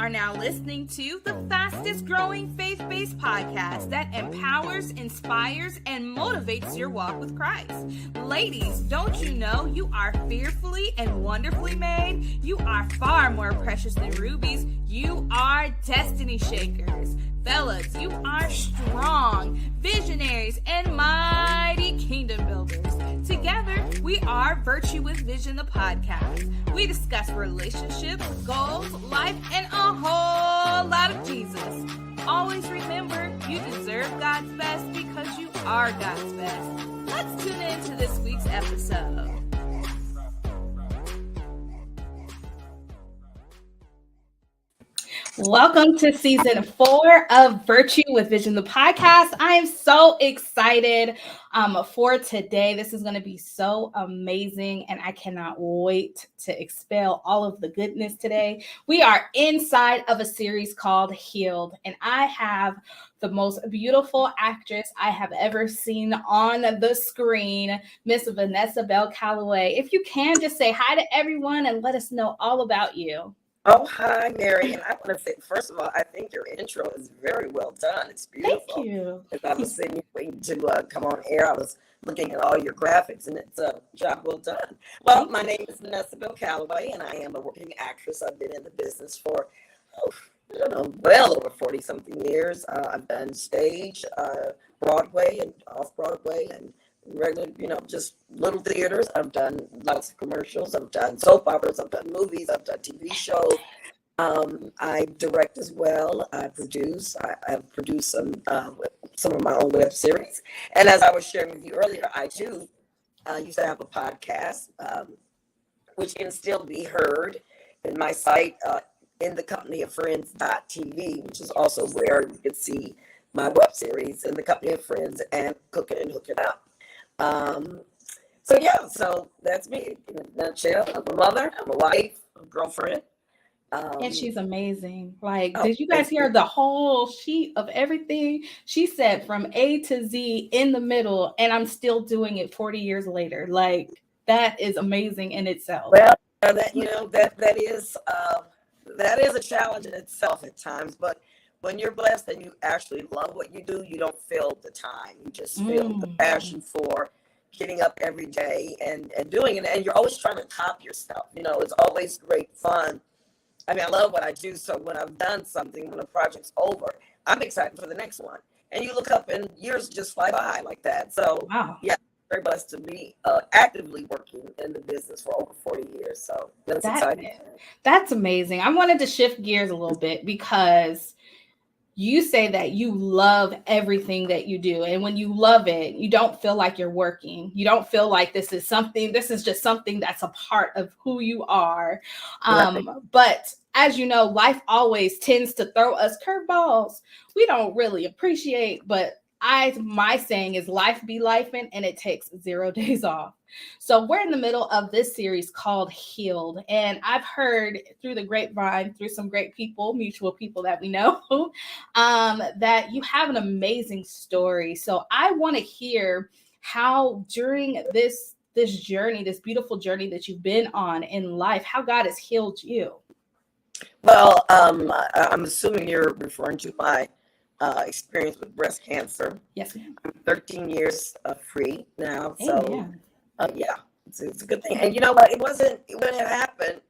are now listening to the fastest growing faith-based podcast that empowers, inspires, and motivates your walk with Christ. Ladies, don't you know you are fearfully and wonderfully made? You are far more precious than rubies. You are destiny shakers. Fellas, you are strong, visionaries, and mighty kingdom builders. Together, we are Virtue with Vision, the podcast. We discuss relationships, goals, life, and a whole lot of Jesus. Always remember, you deserve God's best because you are God's best. Let's tune in to this week's episode. Welcome to season 4 of Virtue with Vision, the podcast. I am so excited for today. This is going to be so amazing, and I cannot wait to expel all of the goodness today. We are inside of a series called Healed, and I have the most beautiful actress I have ever seen on the screen, Miss Vanessa Bell Calloway. If you can, just say hi to everyone and let us know all about you. Oh, hi, Mary. And I want to say, first of all, I think your intro is very well done. It's beautiful. Thank you. As I was sitting waiting to come on air, I was looking at all your graphics, and it's a job well done. Well, my name is Vanessa Bell Calloway, and I am a working actress. I've been in the business for, well over 40-something years. I've done stage, Broadway, and off-Broadway, and regular, just little theaters. I've done lots of commercials. I've done soap operas. I've done movies. I've done TV shows. I direct as well. I produce. I've produced some of my own web series. And as I was sharing with you earlier, I too used to have a podcast, which can still be heard in my site, in the company of friends.tv, which is also where you can see my web series, In the Company of Friends and Cooking and Hooking Up. So that's me in a nutshell. I'm a mother, I'm a wife, a girlfriend. And she's amazing. Did you guys hear the whole sheet of everything? She said from A to Z in the middle, and I'm still doing it 40 years later. That is amazing in itself. Well, that is a challenge in itself at times, but when you're blessed and you actually love what you do, you don't feel the time. You just feel the passion for getting up every day and doing it. And you're always trying to top yourself. It's always great fun. I mean, I love what I do. So when I've done something, when a project's over, I'm excited for the next one. And you look up and years just fly by like that. So, wow. Yeah, very blessed to be actively working in the business for over 40 years. So that's exciting. That's amazing. I wanted to shift gears a little bit because you say that you love everything that you do. And when you love it, you don't feel like you're working. You don't feel like this is just something that's a part of who you are. Right. But as you know, life always tends to throw us curveballs we don't really appreciate, but my saying is life be lifing, and it takes 0 days off. So we're in the middle of this series called Healed. And I've heard through the grapevine, through some great people, mutual people that we know, that you have an amazing story. So I want to hear how during this journey, this beautiful journey that you've been on in life, how God has healed you. Well, I'm assuming you're referring to my experience with breast cancer. Yes, ma'am. I'm 13 years free now. Amen. So, it's a good thing. And you know what? When it happened,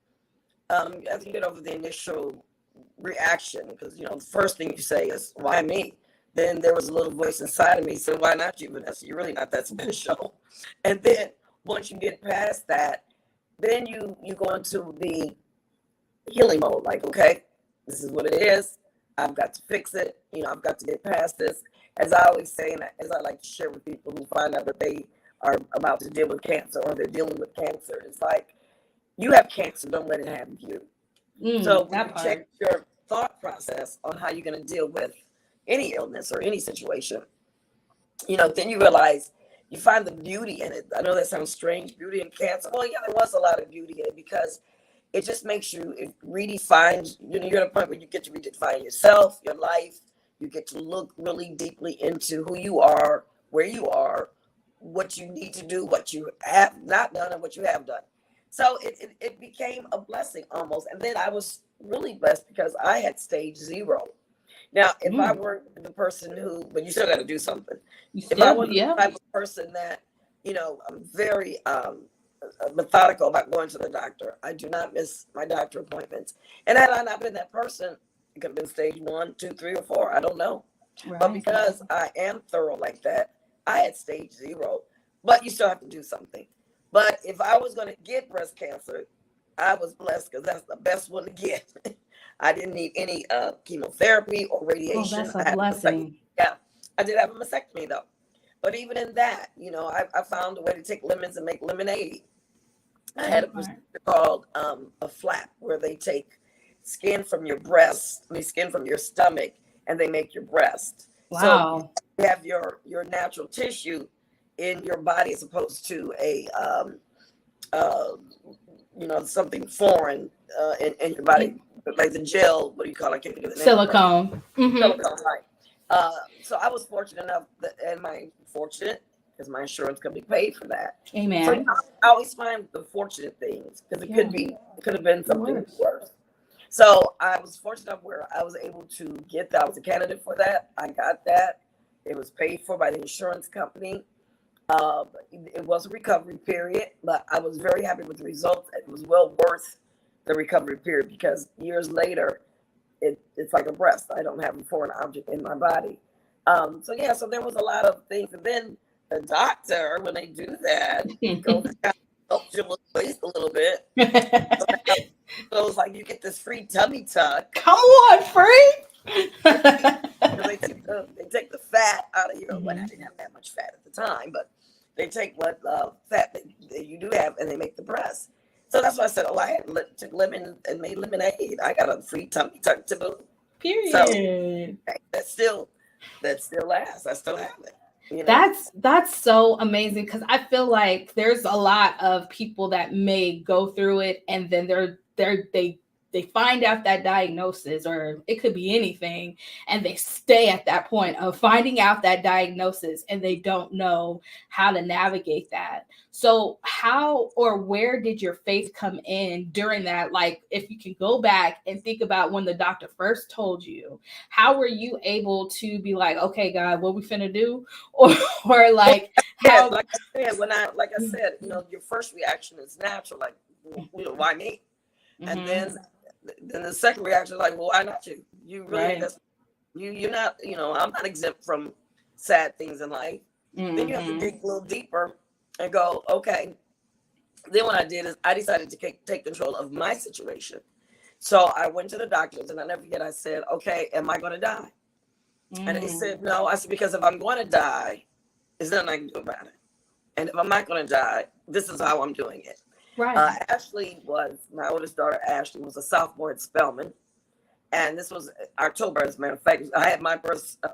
as you get over the initial reaction, because, the first thing you say is, why me? Then there was a little voice inside of me said, why not you, Vanessa? You're really not that special. And then once you get past that, then you go into the healing mode. Like, okay, this is what it is. I've got to fix it. I've got to get past this. As I always say, and as I like to share with people who find out that they are about to deal with cancer or they're dealing with cancer, it's like, you have cancer, don't let it have you. So when you check your thought process on how you're going to deal with any illness or any situation, then you realize you find the beauty in it. I know that sounds strange, beauty in cancer. Well, yeah, there was a lot of beauty in it because it just makes you, it redefines, you're at a point where you get to redefine yourself, your life. You get to look really deeply into who you are, where you are, what you need to do, what you have not done, and what you have done. So it became a blessing almost. And then I was really blessed because I had stage 0. Now, if I Mm. were the person who, but you still got to do something. You If I still, was the yeah. type of person that, I'm very methodical about going to the doctor. I do not miss my doctor appointments. And had I not been that person, it could have been stage 1, 2, 3, or 4. I don't know. But Right. because I am thorough like that, I had stage 0. But you still have to do something. But if I was going to get breast cancer, I was blessed because that's the best one to get. I didn't need any chemotherapy or Oh, radiation. that's a I had a mastectomy. blessing. Yeah, I did have a mastectomy though. But even in that, I found a way to take lemons and make lemonade. I had a That procedure part. called a flap where they take skin from your breast, skin from your stomach, and they make your breast. So Wow. you have your natural tissue in your body as opposed to a uh, something foreign in your body, like the gel. What do you call it? I can't think of the name of it. Silicone. Mm-hmm. Silicone, right? So I was fortunate enough, fortunate because my insurance company paid for that. So Amen. I always find the fortunate things because Yeah. it could have been something Worse. worse. So I was fortunate enough where I was able to get that. I was a candidate for that. I got that. It was paid for by the insurance company. It was a recovery period, but I was very happy with the results. It was well worth the recovery period because years later, it's like a breast. I don't have a foreign object in my body. So there was a lot of things. And then the doctor, when they do that, goes and kind of helps you lose weight a little bit. So it's like you get this free tummy tuck. Come on, free. They take the fat out of your. Well, I Mhm. didn't have that much fat at the time, but they take what fat that you do have, and they make the breast. So that's why I said, oh, I had took lemon and made lemonade. I got a free tummy tuck to boot. So Period. that still lasts. I still have it. That's so amazing because I feel like there's a lot of people that may go through it and then they find out that diagnosis, or it could be anything, and they stay at that point of finding out that diagnosis and they don't know how to navigate that. So how or where did your faith come in during that? Like, if you can go back and think about when the doctor first told you, how were you able to be like, okay, God, what we finna do? or or like Yeah, how. like I said, your first reaction is natural, like, why me? And Mhm. then the second reaction is like, well, why not you? You really Right. that's you're not, I'm not exempt from sad things in life. Then you have to Mhm. dig a little deeper and go, okay. Then what I did is I decided to take control of my situation. So I went to the doctors and I never forget, I said, okay, am I going to die? And they Mm. said, no. I said, because if I'm going to die, there's nothing I can do about it. And if I'm not going to die, this is how I'm doing it. Right. Ashley was, my oldest daughter, Ashley, was a sophomore at Spelman. And this was October, as a matter of fact. I had my breast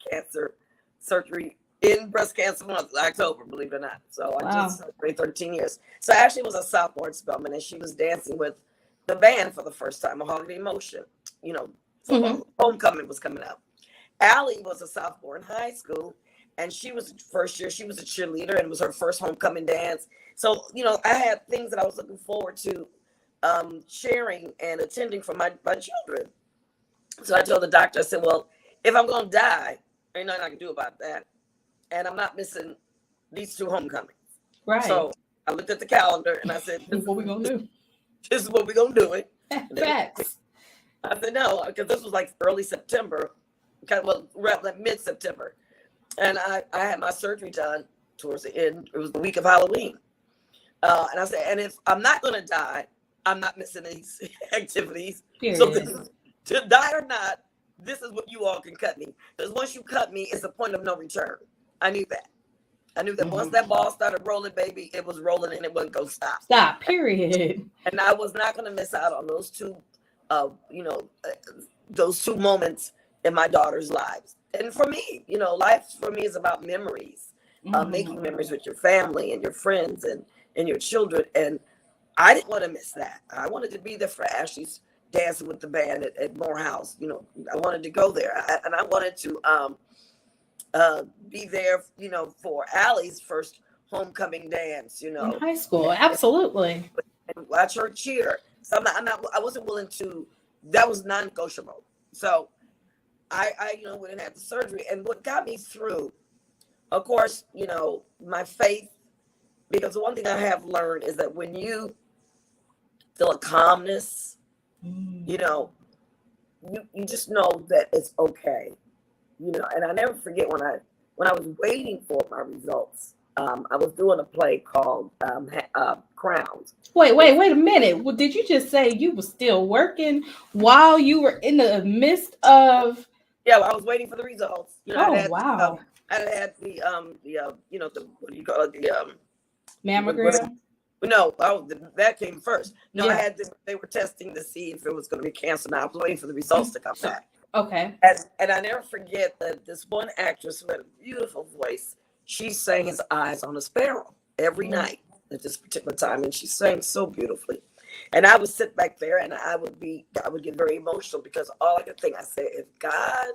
cancer surgery in breast cancer month, October, believe it or not. So I did Wow. surgery 13 years. So Ashley was a sophomore at Spelman, and she was dancing with the band for the first time, A Holiday Motion, Mhm. for homecoming was coming up. Allie was a sophomore in high school, and she was first year. She was a cheerleader, and it was her first homecoming dance. So, I had things that I was looking forward to sharing and attending for my children. So I told the doctor, I said, well, if I'm going to die, ain't nothing I can do about that. And I'm not missing these 2 homecomings. Right. So I looked at the calendar and I said, What we gonna do? this is what we're going to do it. Facts. I said, no, because this was like early September, like mid-September. And I had my surgery done towards the end. It was the week of Halloween. And I said, and if I'm not going to die, I'm not missing these activities. So this Period. is, to die or not, this is what you all can cut me. Because once you cut me, it's a point of no return. I knew that. I knew that once Mhm. that ball started rolling, baby, it was rolling and it wasn't going to stop. Stop. Period. And I was not going to miss out on those two, uh, you know, uh, those 2 moments in my daughter's lives. And for me, life for me is about memories, Mhm. making memories with your family and your friends and your children. And I didn't want to miss that. I wanted to be there for Ashley's dancing with the band at Morehouse. I wanted to go there, and I wanted to be there, for Allie's first homecoming dance. In high school, absolutely. And watch her cheer. So I wasn't willing to that was non-negotiable. So I went and had the surgery. And what got me through, of course, my faith, because the one thing I have learned is that when you feel a calmness, you just know that it's okay. And I never forget when I was waiting for my results, I was doing a play called Crowns. Wait a minute. Well, did you just say you were still working while you were in the midst of? Yeah, well, I was waiting for the results. Wow. I had the what do you call it, the Mammogram? no, that came first. No, Yeah. I had they were testing to see if it was going to be cancer. Now I was waiting for the results to come back. Okay. And I never forget that this one actress who had a beautiful voice, she sang his eyes on a sparrow every night at this particular time, and she sang so beautifully. And I would sit back there, and I would get very emotional, because all I could think, I said, if God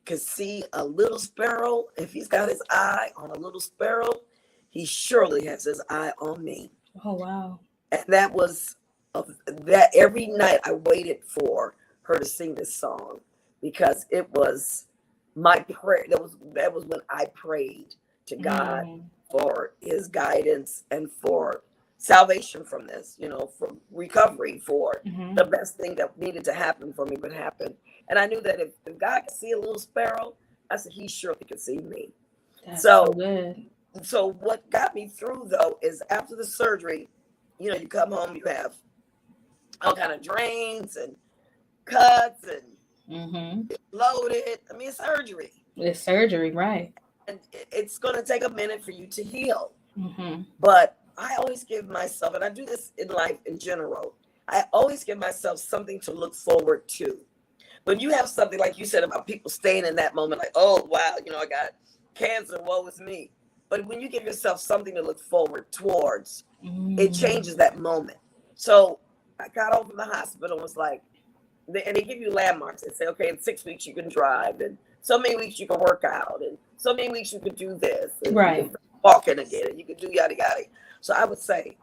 could see a little sparrow, if he's got his eye on a little sparrow, he surely has his eye on me. Oh, wow. And that was that every night I waited for her to sing this song, because it was my prayer. That was when I prayed to God for his guidance and for salvation from this, from recovery, for the best thing that needed to happen for me would happen. And I knew that if God could see a little sparrow, I said, he surely could see me. That's so good. So what got me through, though, is after the surgery, you come home, you have all kind of drains and cuts and loaded. I mean, it's surgery. It's surgery, right? And it's going to take a minute for you to heal. But I always give myself, and I do this in life in general, I always give myself something to look forward to. When you have something like you said about people staying in that moment, like, oh, wow, I got cancer, woe is me. But when you give yourself something to look forward towards, it changes that moment. So I got home from the hospital and was like, and they give you landmarks and say, okay, in 6 weeks you can drive, and so many weeks you can work out, and so many weeks you can do this, and right, you can walking again, and you can do yada yada. So I would say,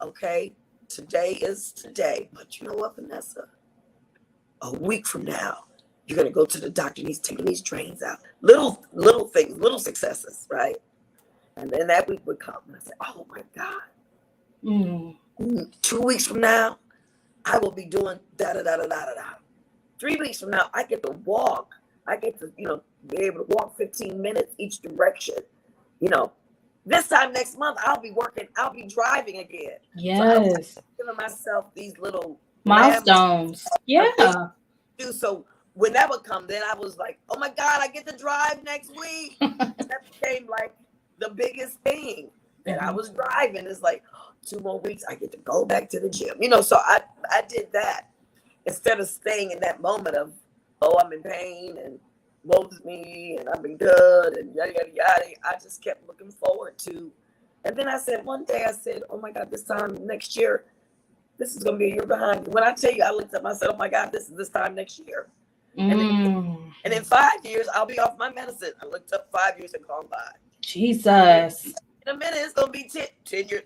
okay, today is today, but you know what, Vanessa? A week from now, you're gonna go to the doctor, and he's taking these drains out. Little things, little successes, right? And then that week would come, and I said, oh my God. 2 weeks from now, I will be doing da da da da da da. 3 weeks from now, I get to walk. I get to, be able to walk 15 minutes each direction. This time next month, I'll be driving again. Yes. So I was giving myself these little milestones. Yeah. So when that would come, then I was like, oh my God, I get to drive next week. That became like the biggest thing. And I was driving. It's like, 2 more weeks, I get to go back to the gym. So I did that instead of staying in that moment of, oh, I'm in pain and woe is me and I've been good and yada, yada, yada. I just kept looking forward to. And then I said, one day I said, oh my God, this time next year, this is going to be a year behind me. When I tell you, I looked up, I said, oh my God, this is this time next year. And in 5 years, I'll be off my medicine. I looked up, 5 years had gone by. Jesus. In a minute, it's going to be 10 years.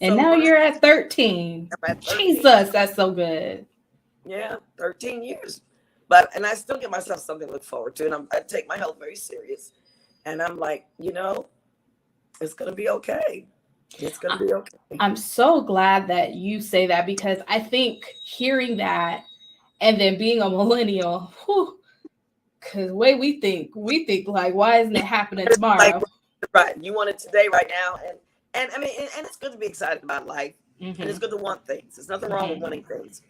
And so now you're at 13. I'm at 13. Jesus, that's so good. Yeah, 13 years. And I still give myself something to look forward to. And I take my health very serious. And I'm like, it's going to be okay. It's going to be okay. I'm so glad that you say that, because I think hearing that and then being a millennial, because the way we think like, why isn't it happening tomorrow? Right. You want it today, right now. And I mean, and it's good to be excited about life. And it's good to want things. There's nothing wrong with wanting things.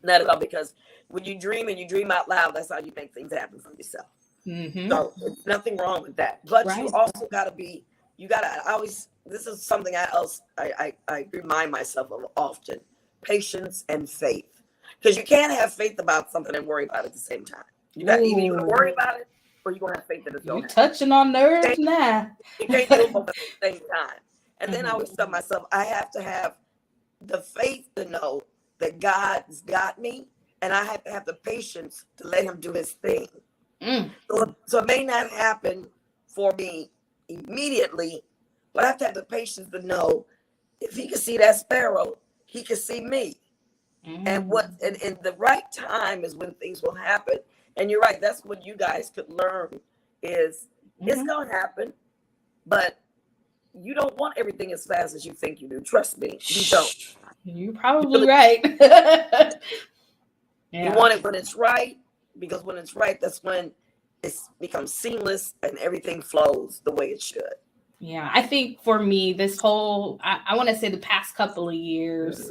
Not at all, because when you dream and you dream out loud, that's how you make things happen for yourself. So there's nothing wrong with that. But you also got to this is something I remind myself of often: patience and faith. Because you can't have faith about something and worry about it at the same time. You got either you're going to worry about it or you're going to have faith that it's going to happen. You're touching on nerves now. You can't do both at the same time. And then I always tell myself, I have to have the faith to know that God's got me, and I have to have the patience to let him do his thing. So it may not happen for me immediately, but I have to have the patience to know if he can see that sparrow, he can see me. And and the right time is when things will happen. And you're right. That's what you guys could learn is it's going to happen, but you don't want everything as fast as you think you do. Trust me, you don't. You're probably right. You want it when it's right, because when it's right, that's when it becomes seamless and everything flows the way it should. Yeah, I think for me, this whole, I want to say the past couple of years,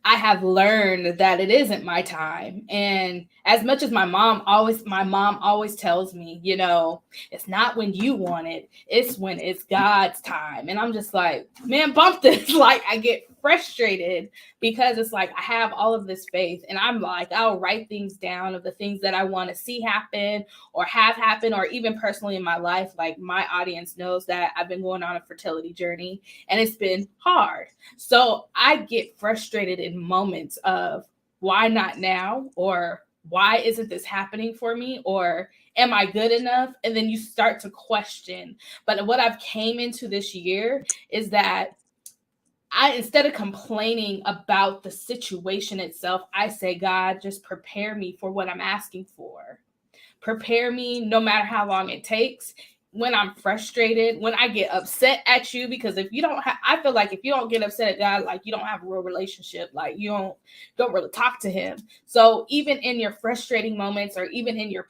I have learned that it isn't my time. And as much as my mom always tells me, you know, it's not when you want it, it's when it's God's time. And I'm just like, man, bump this. Like, I get frustrated because it's like I have all of this faith, and I'm like, I'll write things down of the things that I want to see happen or have happen, or even personally in my life. Like, my audience knows that I've been going on a fertility journey and it's been hard. So I get frustrated in moments of why not now, or why isn't this happening for me, or am I good enough? And then you start to question. But what I've came into this year is that instead of complaining about the situation itself, I say, God, just prepare me for what I'm asking for. Prepare me no matter how long it takes. When I'm frustrated, when I get upset at you, because if you don't I feel like if you don't get upset at God, like, you don't have a real relationship, like you don't really talk to him. So even in your frustrating moments, or even in your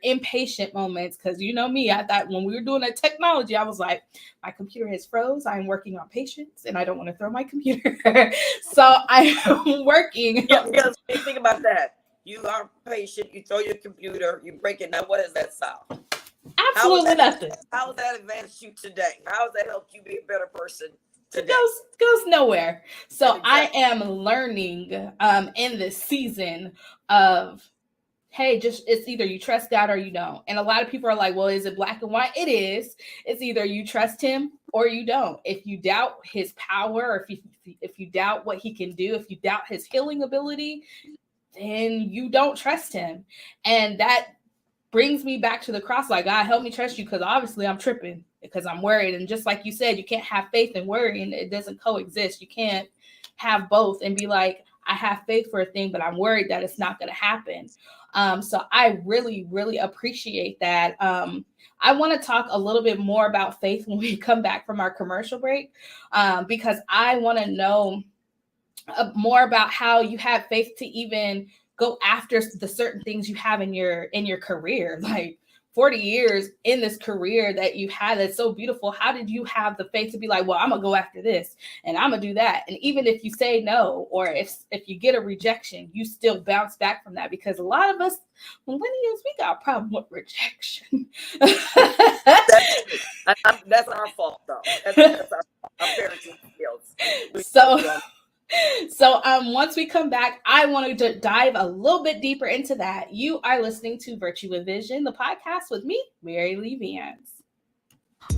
impatient moments, because you know me, I thought when we were doing that technology, I was like, my computer has froze. I'm working on patience and I don't want to throw my computer. So I am working. Yeah, because think about that. You are patient, you throw your computer, you break it. Now, what does that solve? Absolutely nothing. How has that advanced you today? How has that helped you be a better person today? It goes nowhere. So exactly. I am learning in this season of, hey, just it's either you trust God or you don't. And a lot of people are like, well, is it black and white? It is. It's either you trust him or you don't. If you doubt his power, or if you doubt what he can do, if you doubt his healing ability, then you don't trust him. And that brings me back to the cross. Like, God, help me trust you, because obviously I'm tripping, because I'm worried. And just like you said, you can't have faith and worry, and it doesn't coexist. You can't have both and be like, I have faith for a thing, but I'm worried that it's not going to happen. So I really, really appreciate that. I want to talk a little bit more about faith when we come back from our commercial break, because I want to know more about how you have faith to even go after the certain things you have in your career, like 40 years in this career that you had. That's so beautiful. How did you have the faith to be like, well, I'm gonna go after this and I'm gonna do that? And even if you say no, or if you get a rejection, you still bounce back from that, because a lot of us millennials, we got a problem with rejection. That's our fault, though. That's our parenting skills. So once we come back, I wanted to dive a little bit deeper into that. You are listening to Virtue with Vision, the podcast with me, Mary Lee Vance.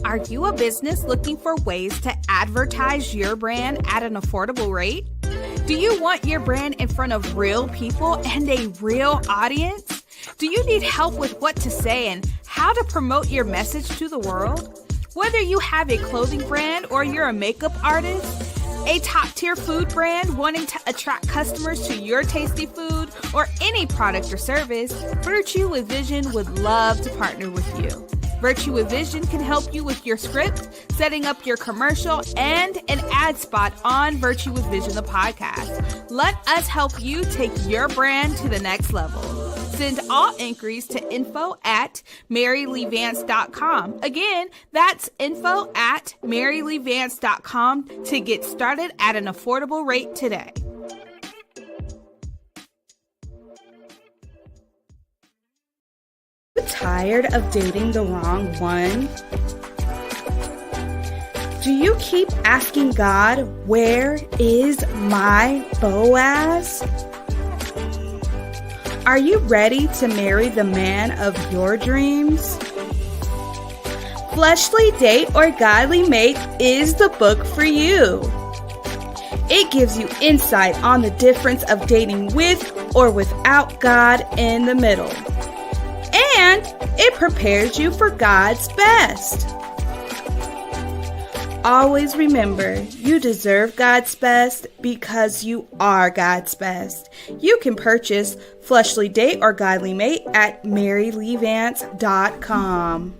Are you a business looking for ways to advertise your brand at an affordable rate? Do you want your brand in front of real people and a real audience? Do you need help with what to say and how to promote your message to the world? Whether you have a clothing brand or you're a makeup artist, a top-tier food brand wanting to attract customers to your tasty food, or any product or service, Virtue with Vision would love to partner with you. Virtue with Vision can help you with your script, setting up your commercial, and an ad spot on Virtue with Vision, the podcast. Let us help you take your brand to the next level. Send all inquiries to info@maryleevance.com. Again, that's info@maryleevance.com to get started at an affordable rate today. Tired of dating the wrong one? Do you keep asking God, where is my Boaz? Are you ready to marry the man of your dreams? Fleshly Date or Godly Mate is the book for you. It gives you insight on the difference of dating with or without God in the middle. And it prepares you for God's best. always remember, you deserve God's best because you are God's best. You can purchase Fleshly Date or Godly Mate at maryleevance.com.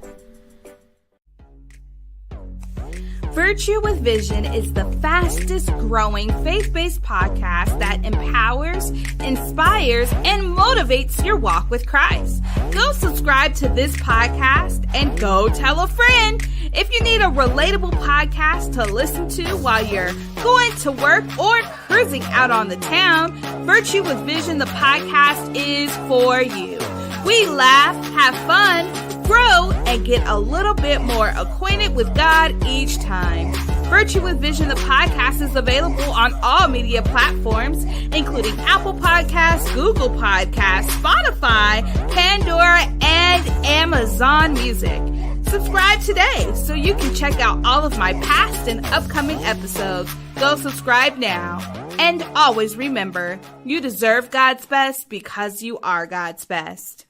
Virtue with Vision is the fastest growing faith-based podcast that empowers, inspires, and motivates your walk with Christ. Go subscribe to this podcast and go tell a friend. If you need a relatable podcast to listen to while you're going to work or cruising out on the town, Virtue with Vision, the podcast, is for you. We laugh, have fun, grow, and get a little bit more acquainted with God each time. Virtue with Vision, the podcast, is available on all media platforms, including Apple Podcasts, Google Podcasts, Spotify, Pandora, and Amazon Music. Subscribe today so you can check out all of my past and upcoming episodes. Go subscribe now. And always remember, you deserve God's best because you are God's best.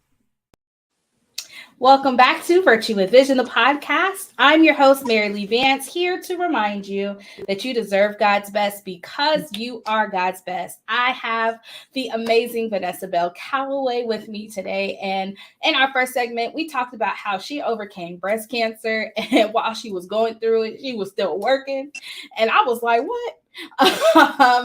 Welcome back to Virtue with Vision, the podcast. I'm your host, Mary Lee Vance, here to remind you that you deserve God's best because you are God's best. I have the amazing Vanessa Bell Calloway with me today. And in our first segment, we talked about how she overcame breast cancer. And while she was going through it, she was still working. And I was like, what?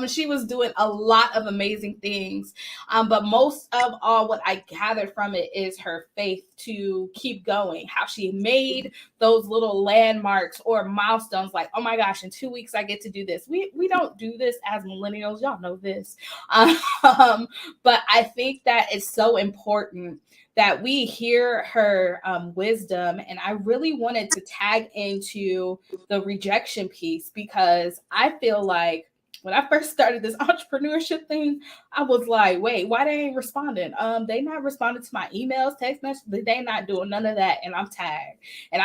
She was doing a lot of amazing things. But most of all, what I gathered from it is her faith to keep going, how she made those little landmarks or milestones like, oh my gosh, in 2 weeks, I get to do this. We don't do this as millennials. Y'all know this. But I think that it's so important that we hear her wisdom. And I really wanted to tag into the rejection piece because I feel like when I first started this entrepreneurship thing, I was like, wait, why they ain't responding? They not responding to my emails, text messages. They not doing none of that. And I'm tagged. And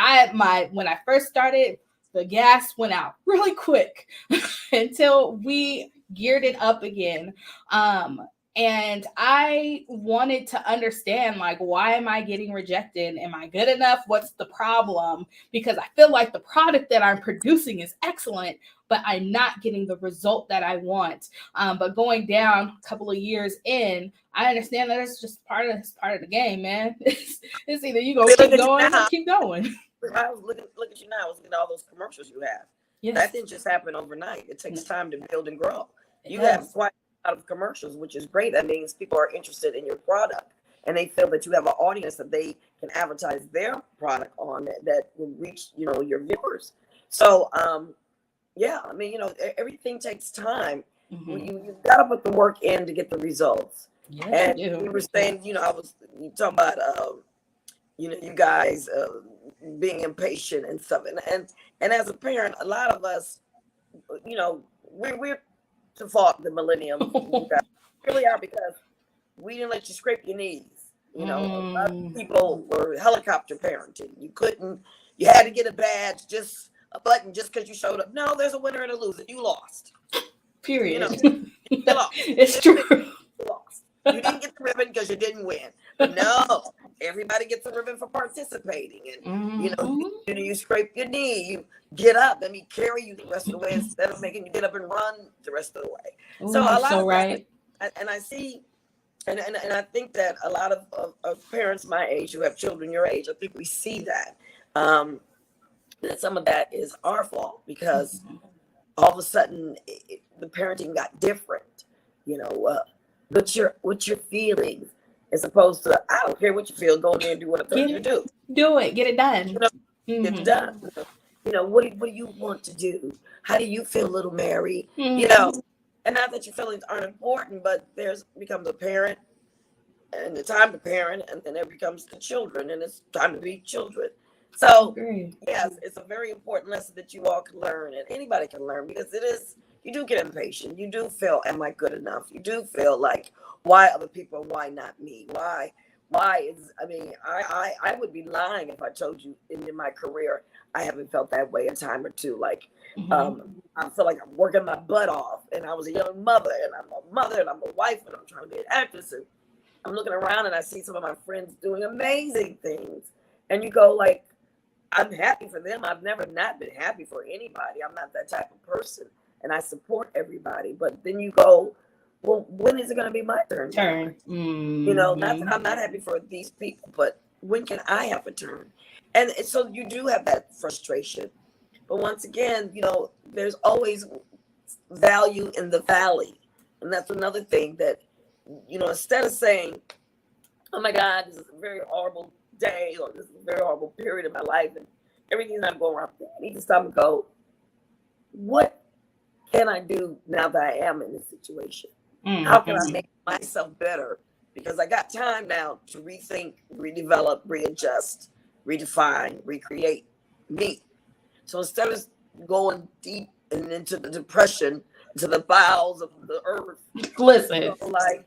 when I first started, the gas went out really quick until we geared it up again. And I wanted to understand, like, why am I getting rejected? Am I good enough? What's the problem? Because I feel like the product that I'm producing is excellent, but I'm not getting the result that I want. But going down a couple of years in, I understand that it's just part of the game, man. It's either you go keep going or keep going. I was look at you now. I was looking at all those commercials you have. Yes. That didn't just happen overnight. It takes time to build and grow. You have quite out of commercials, which is great. That means people are interested in your product and they feel that you have an audience that they can advertise their product on that will reach, your viewers. So, I mean, everything takes time. Mm-hmm. You got to put the work in to get the results. Yes, and you were saying, you talking about, you guys being impatient and stuff. And as a parent, a lot of us, we're to fault the millennium. Really are, because we didn't let you scrape your knees. A lot of people were helicopter parenting. You had to get a badge, just a button, just because you showed up. No, there's a winner and a loser. You lost. Period. You lost. It's true. You lost. You didn't get the ribbon because you didn't win. But no, everybody gets a ribbon for participating. And you scrape your knee, you get up, let me carry you the rest of the way instead of making you get up and run the rest of the way. Ooh, so a lot of right. And I see, and I think that a lot of parents my age who have children your age, I think we see that. That some of that is our fault because all of a sudden the parenting got different. What's your feelings, as opposed to, I don't care what you feel, go in there and do what I tell you to do. Do it, get it done. Get it done. What do you want to do? How do you feel, little Mary? And not that your feelings aren't important, but becomes a parent and the time to parent, and then there becomes the children, and it's time to be children. So yes, it's a very important lesson that you all can learn, and anybody can learn, because you do get impatient. You do feel, am I good enough? You do feel like, why other people? Why not me? I would be lying if I told you in my career I haven't felt that way a time or two. Like, I feel like I'm working my butt off, and I was a young mother, and I'm a mother, and I'm a wife, and I'm trying to be an actress. And I'm looking around, and I see some of my friends doing amazing things, and you go like, I'm happy for them. I've never not been happy for anybody. I'm not that type of person, and I support everybody. But then you go, well, when is it going to be my turn? You know, not that I'm not happy for these people, but when can I have a turn? And so you do have that frustration. But once again, you know, there's always value in the valley. And that's another thing that, you know, instead of saying, oh my God, this is a very horrible day, or this is a very horrible period in my life, and everything's not going wrong, I need to stop and go, what can I do now that I am in this situation? How can I make myself better? Because I got time now to rethink, redevelop, readjust, redefine, recreate me. So instead of going deep and into the depression, to the bowels of the earth, listen, you know, like,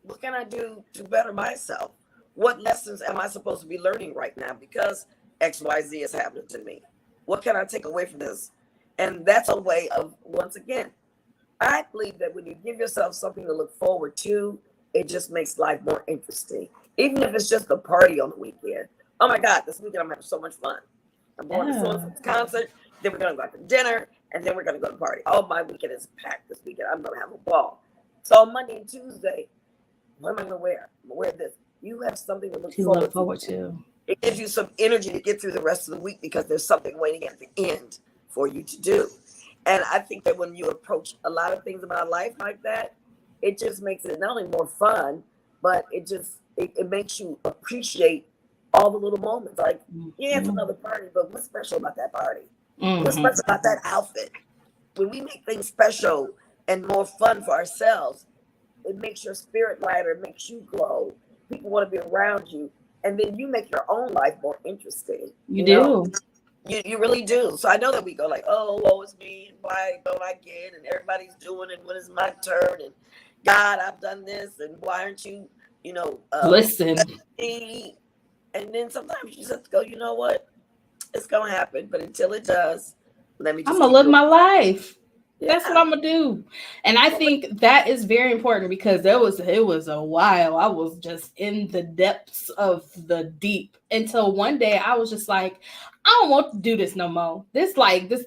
what can I do to better myself? What lessons am I supposed to be learning right now because XYZ is happening to me? What can I take away from this? And that's a way of, once again, I believe that when you give yourself something to look forward to, it just makes life more interesting. Even if it's just a party on the weekend. Oh my God, this weekend I'm having so much fun. I'm going to someone's concert, then we're going to go out to dinner, and then we're going to go to the party. Oh, my weekend is packed this weekend. I'm going to have a ball. So on Monday and Tuesday, what am I going to wear? I'm going to wear this. You have something to look forward to. It gives you some energy to get through the rest of the week because there's something waiting at the end for you to do. And I think that when you approach a lot of things about life like that, it just makes it not only more fun, but it makes you appreciate all the little moments. Like, yeah, it's another party, but what's special about that party? What's special about that outfit? When we make things special and more fun for ourselves, it makes your spirit lighter, it makes you glow. People want to be around you. And then you make your own life more interesting. You do. You really do. So I know that we go like, oh, woe is me, and why don't I get? And everybody's doing it. When is my turn? And God, I've done this, and why aren't you, listen? And then sometimes you just go, you know what? It's gonna happen, but until it does, let me. I'm gonna live my life. That's what I'm gonna do. And I think that is very important because it was a while I was just in the depths of the deep until one day I was just like, I don't want to do this no more. This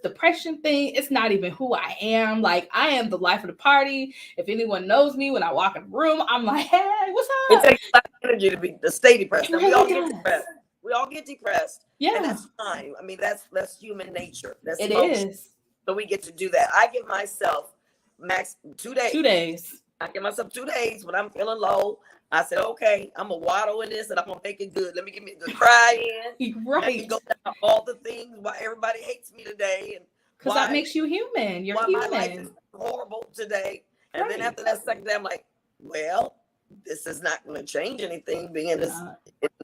depression thing, it's not even who I am. Like, I am the life of the party. If anyone knows me when I walk in the room, I'm like, hey, what's up? It takes a lot of energy to stay depressed. Really we all get depressed. We all get depressed. Yeah. And that's fine. I mean, that's human nature. It is. So we get to do that. I give myself max 2 days. 2 days. I give myself 2 days when I'm feeling low. I said, okay, I'm going to waddle in this and I'm going to make it good. Let me give me a good cry in. Right. Let me go down all the things why everybody hates me today. Because that makes you human. You're human. My life is horrible today. And then after that second day, I'm like, well, this is not going to change anything. Being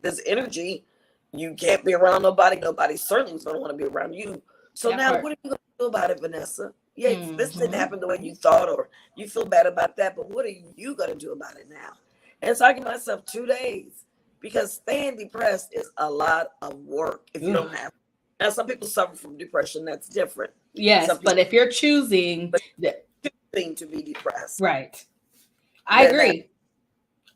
this energy, you can't be around nobody. Nobody certainly is going to want to be around you. So now what are you going to do about it, Vanessa? Yeah, this didn't happen the way you thought, or you feel bad about that, but what are you going to do about it now? And so I give myself 2 days because staying depressed is a lot of work if you don't have. Now, some people suffer from depression. That's different. Yes, but if you're choosing to be depressed. Right. I agree.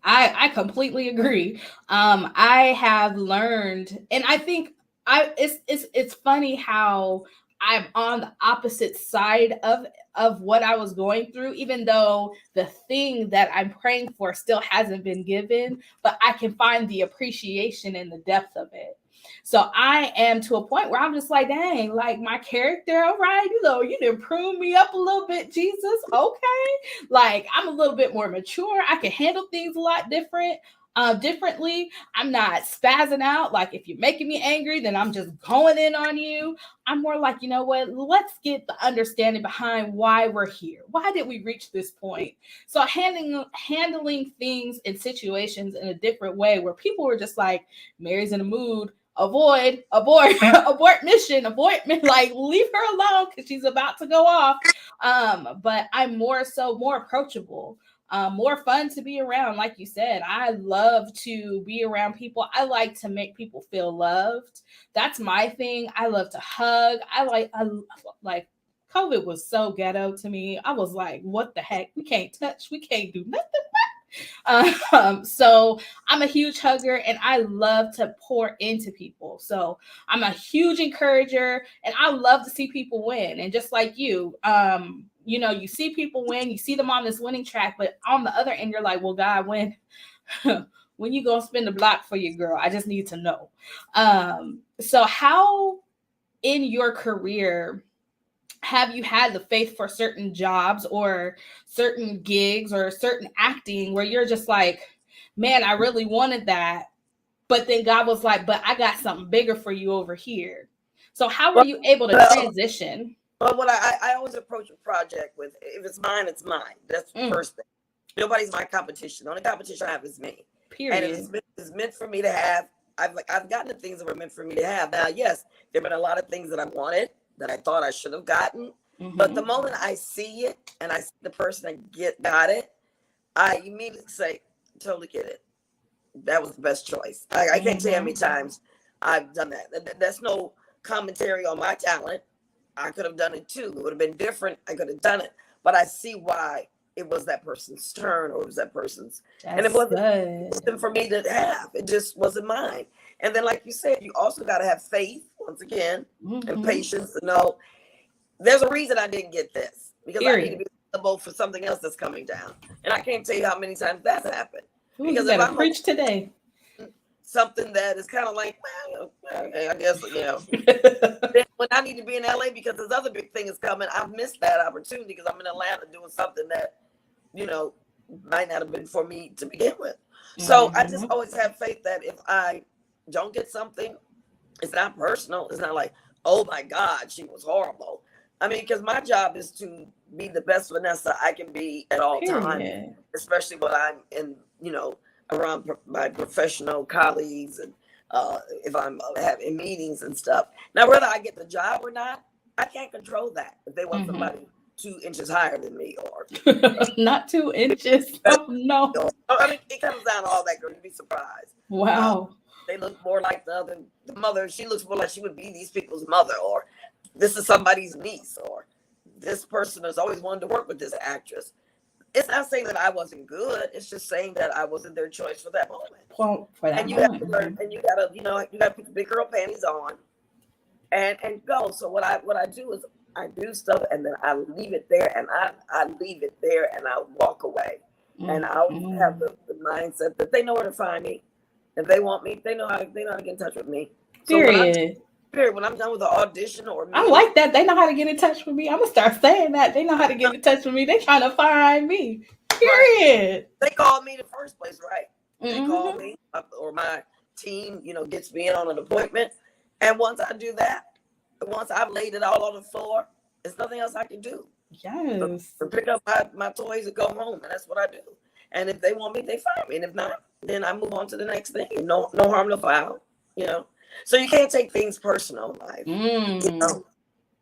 I completely agree. I have learned, and I think it's funny how I'm on the opposite side of what I was going through, even though the thing that I'm praying for still hasn't been given, but I can find the appreciation in the depth of it. So I am to a point where I'm just like, dang, like my character, all right, you didn't prune me up a little bit, Jesus. Okay. Like I'm a little bit more mature. I can handle things a lot differently. I'm not spazzing out. Like if you're making me angry, then I'm just going in on you. I'm more like, you know what? Let's get the understanding behind why we're here. Why did we reach this point? So handling things in situations in a different way where people were just like, Mary's in a mood. Abort mission, like leave her alone because she's about to go off. But I'm more approachable. More fun to be around. Like you said, I love to be around people. I like to make people feel loved. That's my thing. I love to hug. I like COVID was so ghetto to me. I was like, what the heck? We can't touch. We can't do nothing. So I'm a huge hugger and I love to pour into people. So I'm a huge encourager and I love to see people win. And just like you, you see people win, you see them on this winning track, but on the other end, you're like, well, God, when you gonna spin the block for your girl? I just need to know. So how in your career have you had the faith for certain jobs or certain gigs or certain acting where you're just like, man, I really wanted that, but then God was like, but I got something bigger for you over here. So how were you able to transition? Well, what I always approach a project with, if it's mine, it's mine. That's the first thing. Nobody's my competition. The only competition I have is me. Period. And it's meant for me to have. I've gotten the things that were meant for me to have. Now, yes, there have been a lot of things that I wanted that I thought I should have gotten. But the moment I see it and I see the person that got it, I immediately say, totally get it. That was the best choice. I can't tell you how many times I've done that. That's no commentary on my talent. I could have done it too. It would have been different. I could have done it. But I see why it was that person's turn or it was that person's. And it wasn't for me to have. It just wasn't mine. And then, like you said, you also got to have faith, once again, and patience to know there's a reason I didn't get this. Because I need to be available for something else that's coming down. And I can't tell you how many times that's happened. Because if I'm preach today. Something that is kind of like, well, okay, I guess, then when I need to be in LA because this other big thing is coming, I've missed that opportunity because I'm in Atlanta doing something that, might not have been for me to begin with. So I just always have faith that if I don't get something, it's not personal. It's not like, oh my God, she was horrible. I mean, because my job is to be the best Vanessa I can be at all times, especially when I'm in, around my professional colleagues and if I'm having meetings and stuff. Now, whether I get the job or not, I can't control that. If they want somebody 2 inches higher than me or not 2 inches. Oh, no. I mean, it comes down to all that, girl. You'd be surprised. Wow. They look more like the mother. She looks more like she would be these people's mother, or this is somebody's niece, or this person has always wanted to work with this actress. It's not saying that I wasn't good. It's just saying that I wasn't their choice for that moment. Well, for that and you moment. have to learn, and you gotta put the big girl panties on, and go. So what I do is I do stuff, and then I leave it there, and I leave it there, and I walk away, and I always have the mindset that they know where to find me. If they want me, they know how to get in touch with me. So when I'm done with the audition or I like that. They know how to get in touch with me. I'm gonna start saying that. They know how to get in touch with me. They trying to find me. Period. They called me in the first place, right? They call me or my team, gets me in on an appointment. And once I do that, once I've laid it all on the floor, there's nothing else I can do. Yes. So pick up my toys and go home, and that's what I do. And if they want me, they find me. And if not, then I move on to the next thing. No harm, no foul, So you can't take things personal in life,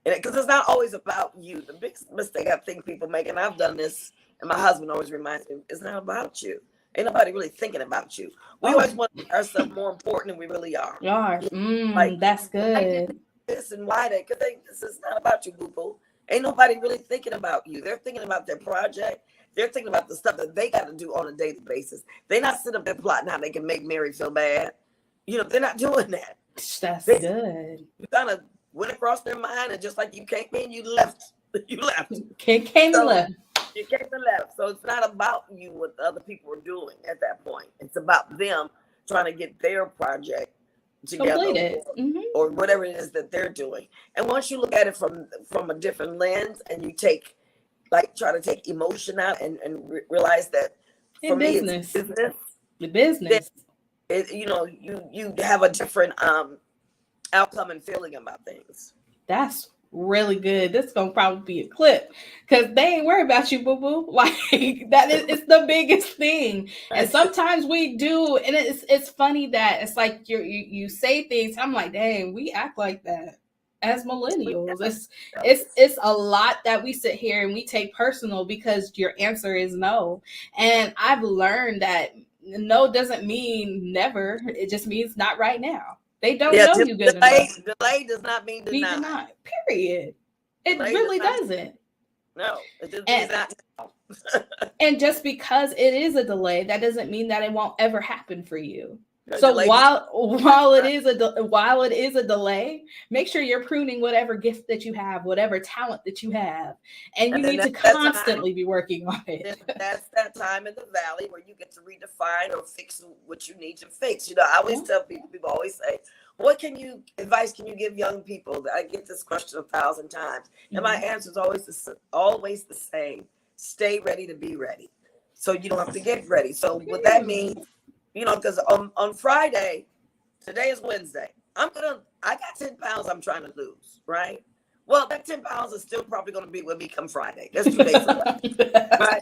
because it's not always about you. The biggest mistake I think people make, and I've done this, and my husband always reminds me, it's not about you. Ain't nobody really thinking about you. We always want to make ourselves more important than we really are. That's good. This and why that? Because this is not about you, boo-boo. Ain't nobody really thinking about you. They're thinking about their project. They're thinking about the stuff that they got to do on a daily basis. They're not sitting up there plotting how they can make Mary feel bad. They're not doing that. That's good. You kind of went across their mind, and just like you came in, you left. You left. Came and left. You came and left. So it's not about you, what the other people are doing at that point. It's about them trying to get their project together or whatever it is that they're doing. And once you look at it from a different lens, and you try to take emotion out and realize that for me it's business. The business. You have a different outcome and feeling about things. That's really good. This is gonna probably be a clip because they ain't worried about you, boo-boo. Like that is the biggest thing. And sometimes we do, and it's funny that it's like you say things. I'm like, dang, we act like that as millennials. It's a lot that we sit here and we take personal because your answer is no. And I've learned that no doesn't mean never. It just means not right now. They don't know you good enough. Delay does not mean deny. Period. It really doesn't. No, it just means that. And just because it is a delay, that doesn't mean that it won't ever happen for you. The So delay- while it is a delay, make sure you're pruning whatever gift that you have, whatever talent that you have, and you need to constantly be working on it. That's that time in the valley where you get to redefine or fix what you need to fix. You know, I always tell people always say, what advice can you give young people? I get this question 1,000 times. And my answer is always the same. Stay ready to be ready. So you don't have to get ready. So what that means, you know, because on Friday, today is Wednesday. I got 10 pounds I'm trying to lose, right? Well, that 10 pounds is still probably going to be with me come Friday. That's 2 days away. Right?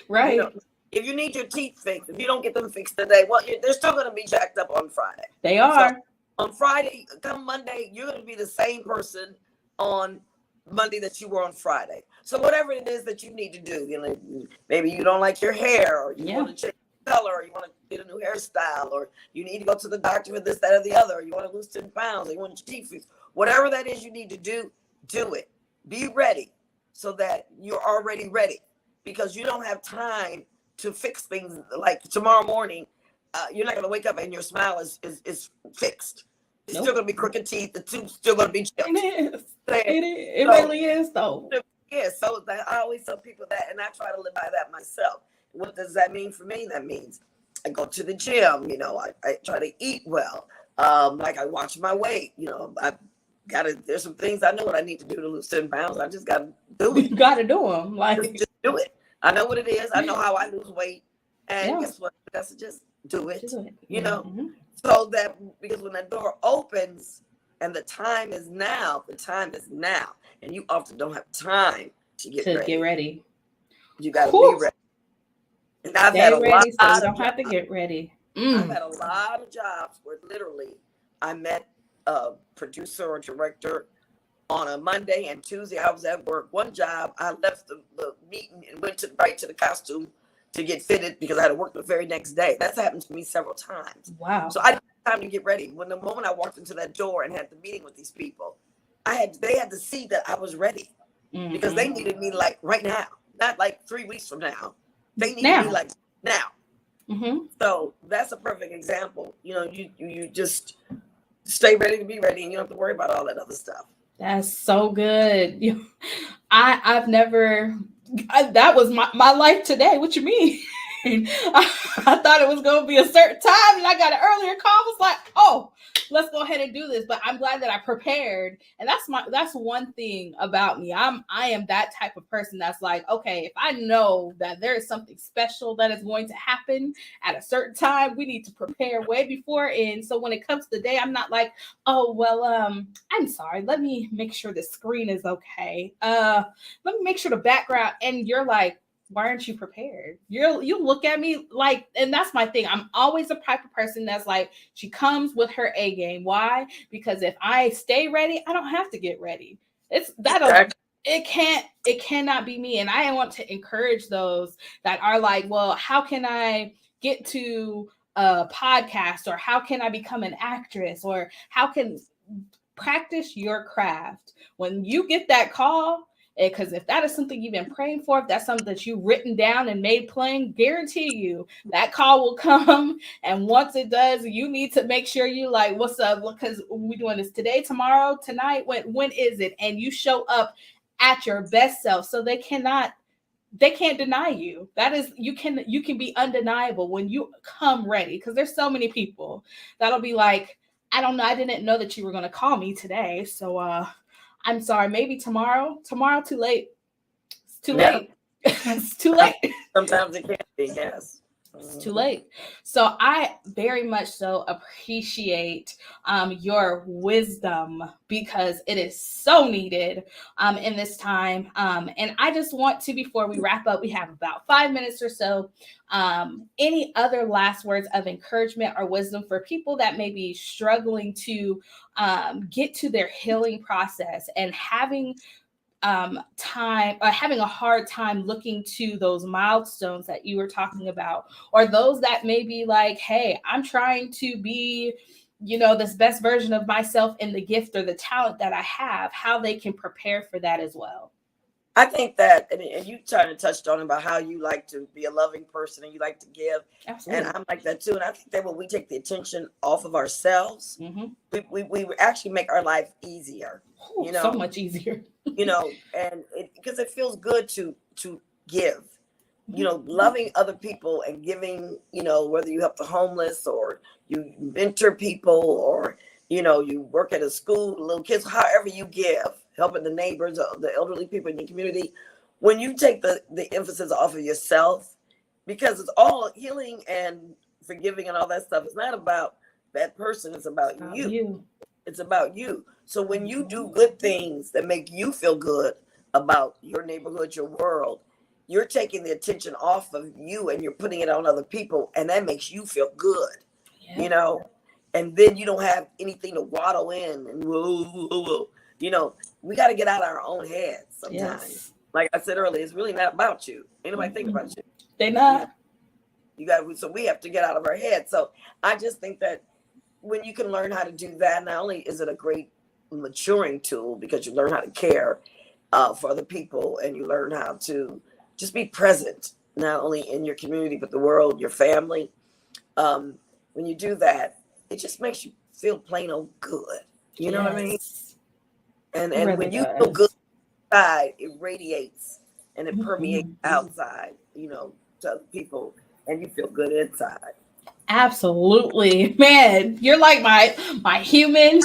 Right. You know, if you need your teeth fixed, if you don't get them fixed today, well, they're still going to be jacked up on Friday. They are. So, on Friday, come Monday, you're going to be the same person on Monday that you were on Friday. So whatever it is that you need to do, you know, maybe you don't like your hair, or you want to change color, or you want to get a new hairstyle, or you need to go to the doctor for this, that, or the other, or you want to lose 10 pounds, or you want your teeth fixed. Whatever that is you need to do it. Be ready so that you're already ready, because you don't have time to fix things like tomorrow morning. You're not going to wake up and your smile is fixed. It's still going to be crooked teeth. The tooth's still going to be chipped. It is. It really is, though. Yeah, so I always tell people that, and I try to live by that myself. What does that mean for me? That means I go to the gym. You know, I try to eat well. Like I watch my weight. You know, there's some things I know what I need to do to lose 10 pounds. I just got to do it. You got to do them. Like, just do it. I know what it is. I know how I lose weight. And guess what? That's just do it. You know, so that, because when that door opens and the time is now, and you often don't have time to get ready. You got to be ready. And I've had a lot so you don't have to get ready. I've had a lot of jobs where literally I met a producer or director on a Monday, and Tuesday I was at work. One job, I left the meeting and went right to the costume to get fitted because I had to work the very next day. That's happened to me several times. Wow. So I didn't have time to get ready. When the moment I walked into that door and had the meeting with these people, they had to see that I was ready, because they needed me like right now, not like 3 weeks from now. They needed me like now. So that's a perfect example. You know, you just stay ready to be ready, and you don't have to worry about all that other stuff. That's so good. I've never, that was my life today. What you mean? I thought it was going to be a certain time, and I got an earlier call. I was like, oh, let's go ahead and do this. But I'm glad that I prepared. And that's one thing about me. I am that type of person that's like, okay, if I know that there is something special that is going to happen at a certain time, we need to prepare way before. And so when it comes to the day, I'm not like, oh, well, I'm sorry. Let me make sure the screen is okay. Let me make sure the background, and you're like, why aren't you prepared? You look at me like, and that's my thing. I'm always the type of person that's like, she comes with her A game. Why? Because if I stay ready, I don't have to get ready. It cannot be me. And I want to encourage those that are like, well, how can I get to a podcast, or how can I become an actress, or how can practice your craft? When you get that call, because if that is something you've been praying for, if that's something that you've written down and made plain, guarantee you that call will come. And once it does, you need to make sure you like, what's up? Because we're doing this today, tomorrow, tonight. When is it? And you show up at your best self, so they can't deny you. That is, you can be undeniable when you come ready. Because there's so many people that'll be like, I don't know, I didn't know that you were going to call me today, so I'm sorry, maybe tomorrow. Tomorrow, too late. It's too late. It's too late. Sometimes it can be, yes. It's too late. So I very much so appreciate your wisdom, because it is so needed in this time. And I just want to, before we wrap up, we have about 5 minutes or so. Any other last words of encouragement or wisdom for people that may be struggling to get to their healing process and having having a hard time looking to those milestones that you were talking about, or those that may be like, hey, I'm trying to be, this best version of myself in the gift or the talent that I have, how they can prepare for that as well? I think that, and you kind of touched on about how you like to be a loving person and you like to give. Absolutely. And I'm like that too. And I think that when we take the attention off of ourselves, we actually make our life easier, Ooh, so much easier. And because it feels good to give, loving other people and giving, whether you help the homeless or you mentor people or, you work at a school, little kids, however you give, helping the neighbors, the elderly people in your community. When you take the emphasis off of yourself, because it's all healing and forgiving and all that stuff. It's not about that person. It's about you. It's about you. So when you do good things that make you feel good about your neighborhood, your world, you're taking the attention off of you and you're putting it on other people. And that makes you feel good, and then you don't have anything to waddle in and whoa. We got to get out of our own heads sometimes. Yes. Like I said earlier, it's really not about you. Ain't nobody think about you. They're not. So we have to get out of our heads. So I just think that when you can learn how to do that, not only is it a great maturing tool because you learn how to care for other people and you learn how to just be present, not only in your community, but the world, your family. When you do that, it just makes you feel plain old good. You know what I mean? And really when you feel good inside, it radiates and it permeates outside, to other people, and you feel good inside. Absolutely, man. You're like my human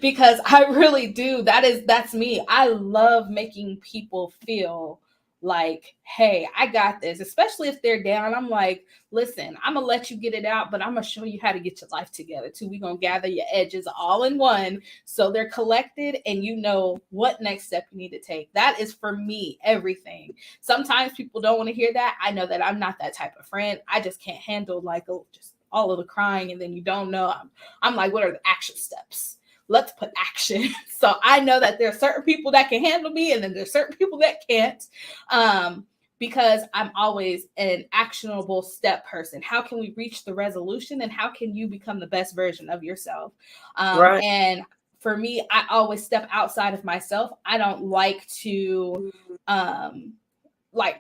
because I really do. That's me. I love making people feel like, hey, I got this, especially if they're down. I'm like, listen, I'm gonna let you get it out, but I'm gonna show you how to get your life together too. We're gonna gather your edges all in one so they're collected and you know what next step you need to take. That is for me everything. Sometimes people don't want to hear that. I know that I'm not that type of friend. I just can't handle just all of the crying and then you don't know. I'm like, what are the action steps? Let's put action. So I know that there are certain people that can handle me and then there's certain people that can't, because I'm always an actionable step person. How can we reach the resolution and how can you become the best version of yourself? Right. And for me, I always step outside of myself. I don't like to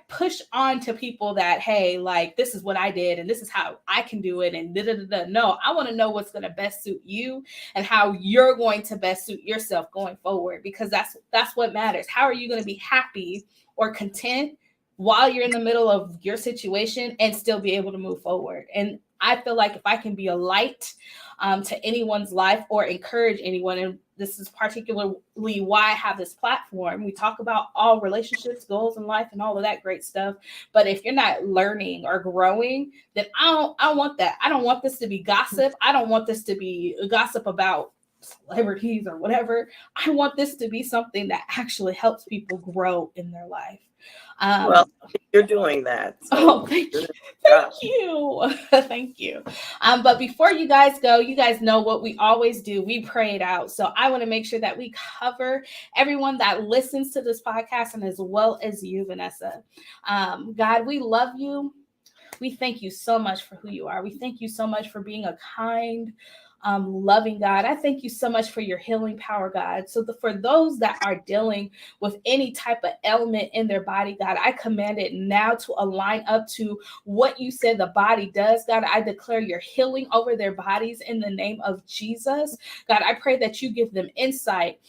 push on to people that, hey, this is what I did and this is how I can do it and No, I want to know what's going to best suit you and how you're going to best suit yourself going forward, because that's what matters. How are you going to be happy or content while you're in the middle of your situation and still be able to move forward? And I feel like if I can be a light to anyone's life or encourage anyone, and this is particularly why I have this platform. We talk about all relationships, goals in life, and all of that great stuff. But if you're not learning or growing, then I don't want that. I don't want this to be gossip. I don't want this to be gossip about celebrities or whatever. I want this to be something that actually helps people grow in their life. Well, you're doing that. So thank you. Thank you. Thank you. But before you guys go, you guys know what we always do. We pray it out. So I want to make sure that we cover everyone that listens to this podcast and as well as you, Vanessa. God, we love you. We thank you so much for who you are. We thank you so much for being a kind, loving God. I thank you so much for your healing power, God. So for those that are dealing with any type of ailment in their body, God, I command it now to align up to what you said the body does. God, I declare your healing over their bodies in the name of Jesus. God, I pray that you give them insight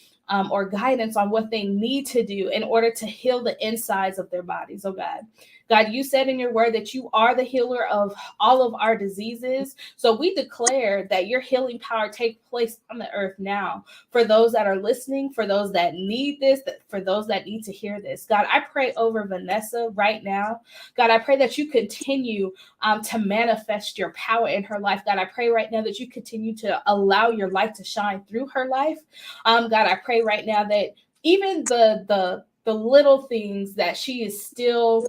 or guidance on what they need to do in order to heal the insides of their bodies. Oh God. God, you said in your word that you are the healer of all of our diseases. So we declare that your healing power take place on the earth now for those that are listening, for those that need this, for those that need to hear this. God, I pray over Vanessa right now. God, I pray that you continue to manifest your power in her life. God, I pray right now that you continue to allow your light to shine through her life. God, I pray right now that even the little things that she is still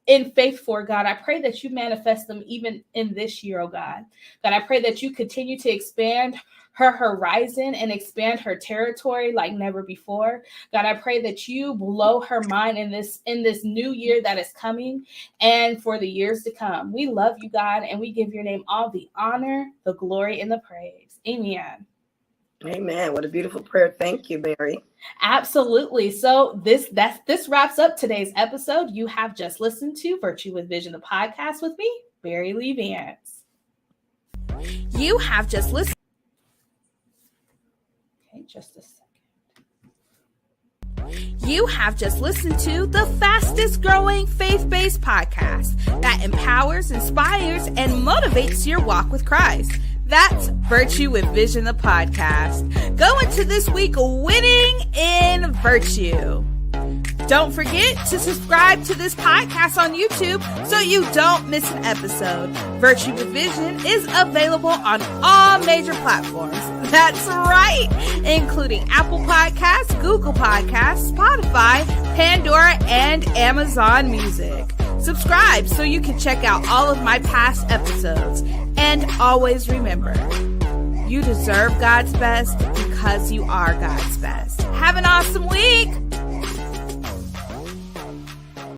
in faith for, God, I pray that you manifest them even in this year, oh God. God, I pray that you continue to expand her horizon and expand her territory like never before. God, I pray that you blow her mind in this new year that is coming and for the years to come. We love you, God, and we give your name all the honor, the glory, and the praise. Amen. Amen. What a beautiful prayer. Thank you, Mary. Absolutely. So this wraps up today's episode. You have just listened to Virtue with Vision, the podcast with me, Barry Lee Vance. You have just listened. Okay, just a second. You have just listened to the fastest growing faith-based podcast that empowers, inspires, and motivates your walk with Christ. That's Virtue with Vision, the podcast. Go into this week winning in virtue. Don't forget to subscribe to this podcast on YouTube so you don't miss an episode. Virtue with Vision is available on all major platforms. That's right, including Apple Podcasts, Google Podcasts, Spotify, Pandora, and Amazon Music. Subscribe so you can check out all of my past episodes. And always remember, you deserve God's best because you are God's best. Have an awesome week.